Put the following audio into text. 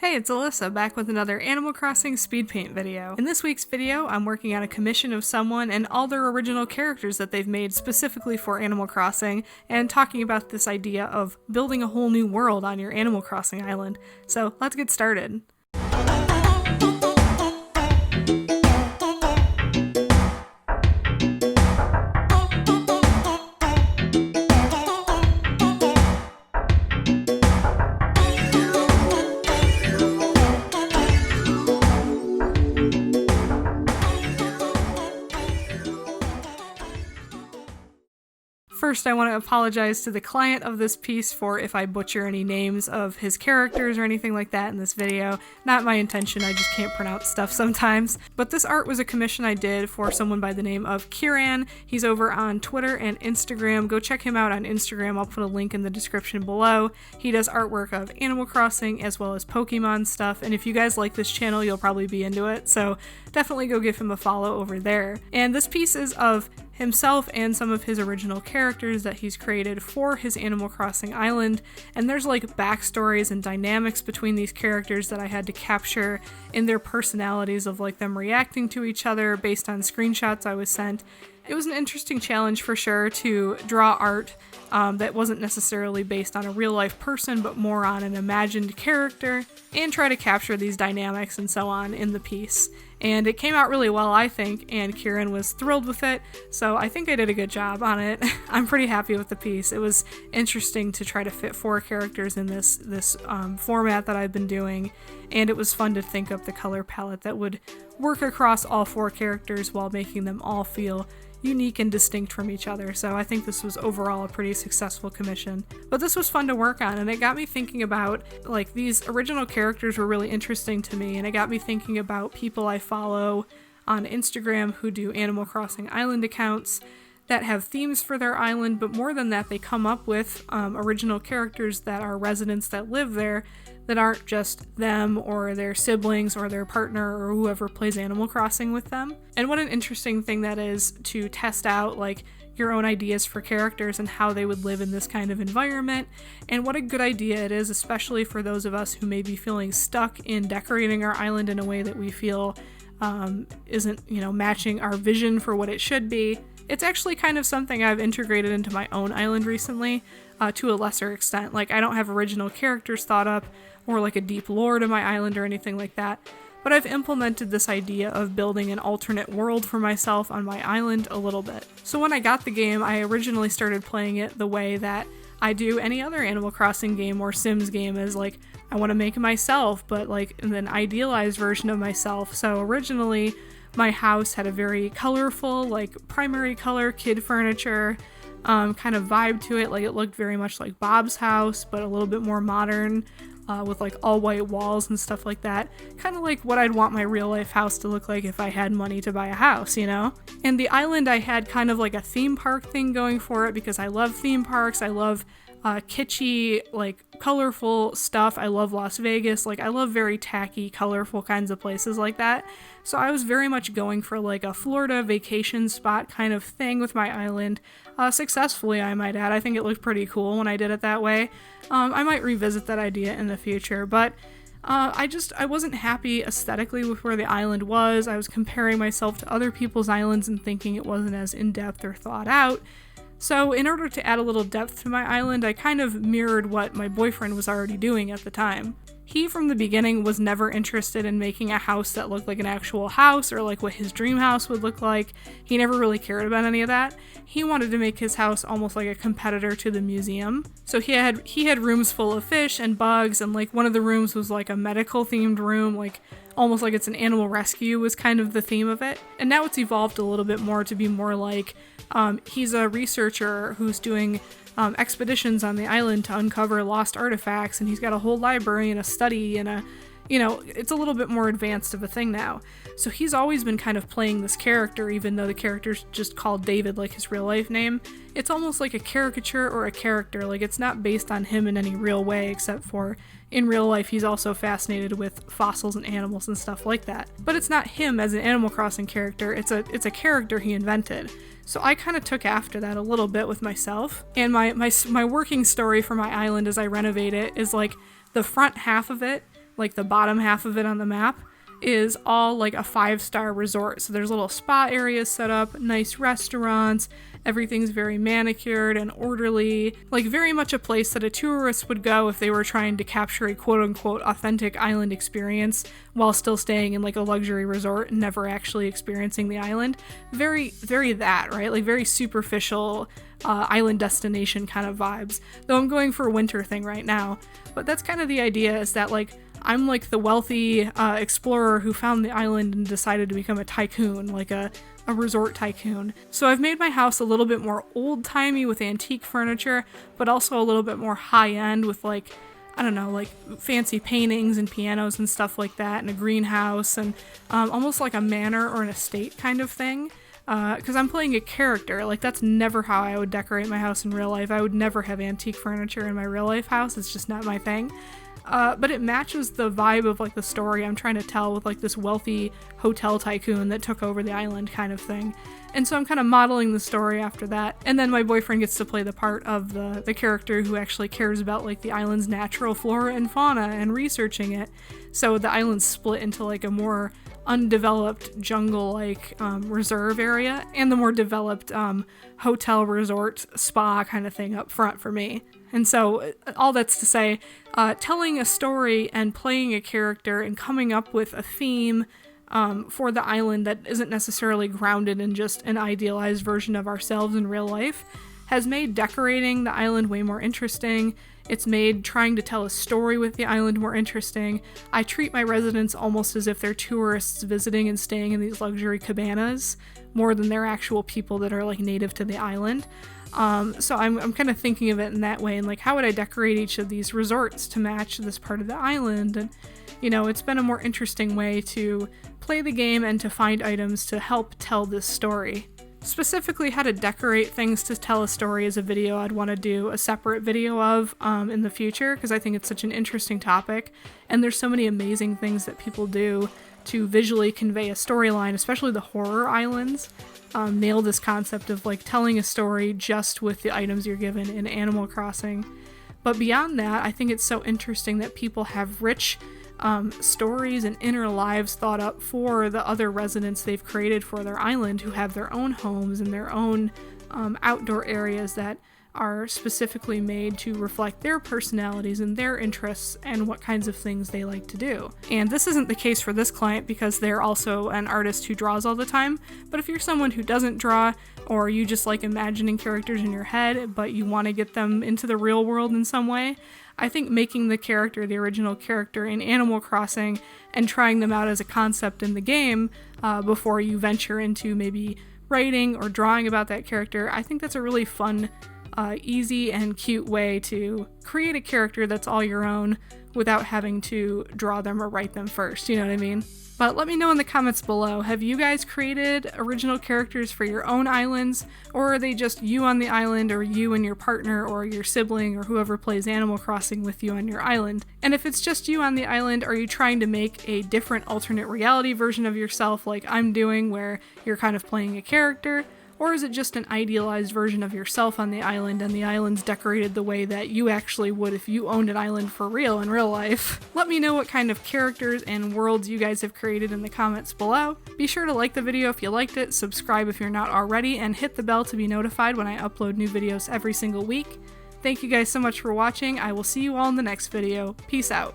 Hey, it's Alyssa, back with another Animal Crossing Speedpaint video. In this week's video, I'm working on a commission of someone and all their original characters that they've made specifically for Animal Crossing, and talking about this idea of building a whole new world on your Animal Crossing island. So let's get started. First, I want to apologize to the client of this piece for if I butcher any names of his characters or anything like that in this video. Not my intention, I just can't pronounce stuff sometimes. But this art was a commission I did for someone by the name of Kieran. He's over on Twitter and Instagram. Go check him out on Instagram, I'll put a link in the description below. He does artwork of Animal Crossing as well as Pokemon stuff, and if you guys like this channel, you'll probably be into it, so definitely go give him a follow over there. And this piece is of himself and some of his original characters that he's created for his Animal Crossing island, and there's like backstories and dynamics between these characters that I had to capture in their personalities of like them reacting to each other based on screenshots I was sent. It was an interesting challenge for sure to draw art that wasn't necessarily based on a real life person but more on an imagined character, and try to capture these dynamics and so on in the piece. And it came out really well, I think, and Kieran was thrilled with it, so I think I did a good job on it. I'm pretty happy with the piece. It was interesting to try to fit 4 characters in this format that I've been doing, and it was fun to think up the color palette that would work across all 4 characters while making them all feel unique and distinct from each other, so I think this was overall a pretty successful commission. But this was fun to work on, and it got me thinking about, like, these original characters were really interesting to me, and it got me thinking about people I follow on Instagram who do Animal Crossing Island accounts that have themes for their island, but more than that, they come up with original characters that are residents that live there that aren't just them or their siblings or their partner or whoever plays Animal Crossing with them. And what an interesting thing that is to test out like your own ideas for characters and how they would live in this kind of environment, and what a good idea it is, especially for those of us who may be feeling stuck in decorating our island in a way that we feel isn't, matching our vision for what it should be. It's actually kind of something I've integrated into my own island recently, to a lesser extent. Like, I don't have original characters thought up or like a deep lore to my island or anything like that, but I've implemented this idea of building an alternate world for myself on my island a little bit. So when I got the game, I originally started playing it the way that I do any other Animal Crossing game or Sims game, is like, I want to make it myself, but like an idealized version of myself. So originally, my house had a very colorful, like primary color kid furniture kind of vibe to it. Like, it looked very much like Bob's house, but a little bit more modern, with like all white walls and stuff like that. Kind of like what I'd want my real life house to look like if I had money to buy a house, And the island, I had kind of like a theme park thing going for it because I love theme parks. I love kitschy, like colorful stuff. I love Las Vegas. Like, I love very tacky, colorful kinds of places like that. So I was very much going for like a Florida vacation spot kind of thing with my island. Successfully, I might add. I think it looked pretty cool when I did it that way. I might revisit that idea in the future, but I wasn't happy aesthetically with where the island was. I was comparing myself to other people's islands and thinking it wasn't as in-depth or thought out. So in order to add a little depth to my island, I kind of mirrored what my boyfriend was already doing at the time. He, from the beginning, was never interested in making a house that looked like an actual house or like what his dream house would look like. He never really cared about any of that. He wanted to make his house almost like a competitor to the museum. So he had rooms full of fish and bugs, and like one of the rooms was like a medical themed room, like almost like it's an animal rescue was kind of the theme of it. And now it's evolved a little bit more to be more like he's a researcher who's doing expeditions on the island to uncover lost artifacts, and he's got a whole library and a study and it's a little bit more advanced of a thing now. So he's always been kind of playing this character, even though the character's just called David, like his real life name. It's almost like a caricature or a character, like it's not based on him in any real way, except for in real life he's also fascinated with fossils and animals and stuff like that. But it's not him as an Animal Crossing character, it's a character he invented. So I kind of took after that a little bit with myself, and my working story for my island as I renovate it is like the front half of it like the bottom half of it on the map, is all like a 5-star resort. So there's little spa areas set up, nice restaurants, everything's very manicured and orderly, like very much a place that a tourist would go if they were trying to capture a quote-unquote authentic island experience while still staying in like a luxury resort and never actually experiencing the island. Very that, right? Like very superficial island destination kind of vibes. Though I'm going for a winter thing right now. But that's kind of the idea, is that like I'm like the wealthy explorer who found the island and decided to become a tycoon, like a resort tycoon. So I've made my house a little bit more old-timey with antique furniture, but also a little bit more high-end with like, I don't know, like fancy paintings and pianos and stuff like that, and a greenhouse, and almost like a manor or an estate kind of thing. Because I'm playing a character, like that's never how I would decorate my house in real life. I would never have antique furniture in my real life house, it's just not my thing. But it matches the vibe of like the story I'm trying to tell with like this wealthy hotel tycoon that took over the island kind of thing. And so I'm kind of modeling the story after that. And then my boyfriend gets to play the part of the character who actually cares about like the island's natural flora and fauna and researching it. So the island's split into like a more undeveloped jungle-like reserve area and the more developed hotel resort spa kind of thing up front for me. And so all that's to say, telling a story and playing a character and coming up with a theme for the island that isn't necessarily grounded in just an idealized version of ourselves in real life has made decorating the island way more interesting. It's made trying to tell a story with the island more interesting. I treat my residents almost as if they're tourists visiting and staying in these luxury cabanas more than they're actual people that are like native to the island. So I'm kind of thinking of it in that way, and like how would I decorate each of these resorts to match this part of the island. And you know, it's been a more interesting way to play the game and to find items to help tell this story. Specifically how to decorate things to tell a story is a video I'd want to do a separate video of in the future, because I think it's such an interesting topic, and there's so many amazing things that people do to visually convey a storyline, especially the horror islands. Nail this concept of like telling a story just with the items you're given in Animal Crossing. But beyond that, I think it's so interesting that people have rich stories and inner lives thought up for the other residents they've created for their island, who have their own homes and their own outdoor areas that are specifically made to reflect their personalities and their interests and what kinds of things they like to do. And this isn't the case for this client because they're also an artist who draws all the time, but if you're someone who doesn't draw, or you just like imagining characters in your head but you want to get them into the real world in some way, I think making the character the original character in Animal Crossing and trying them out as a concept in the game before you venture into maybe writing or drawing about that character, I think that's a really fun, easy and cute way to create a character that's all your own without having to draw them or write them first, you know what I mean? But let me know in the comments below, have you guys created original characters for your own islands, or are they just you on the island, or you and your partner or your sibling or whoever plays Animal Crossing with you on your island? And if it's just you on the island, are you trying to make a different alternate reality version of yourself like I'm doing, where you're kind of playing a character? Or is it just an idealized version of yourself on the island and the island's decorated the way that you actually would if you owned an island for real in real life? Let me know what kind of characters and worlds you guys have created in the comments below. Be sure to like the video if you liked it, subscribe if you're not already, and hit the bell to be notified when I upload new videos every single week. Thank you guys so much for watching. I will see you all in the next video. Peace out.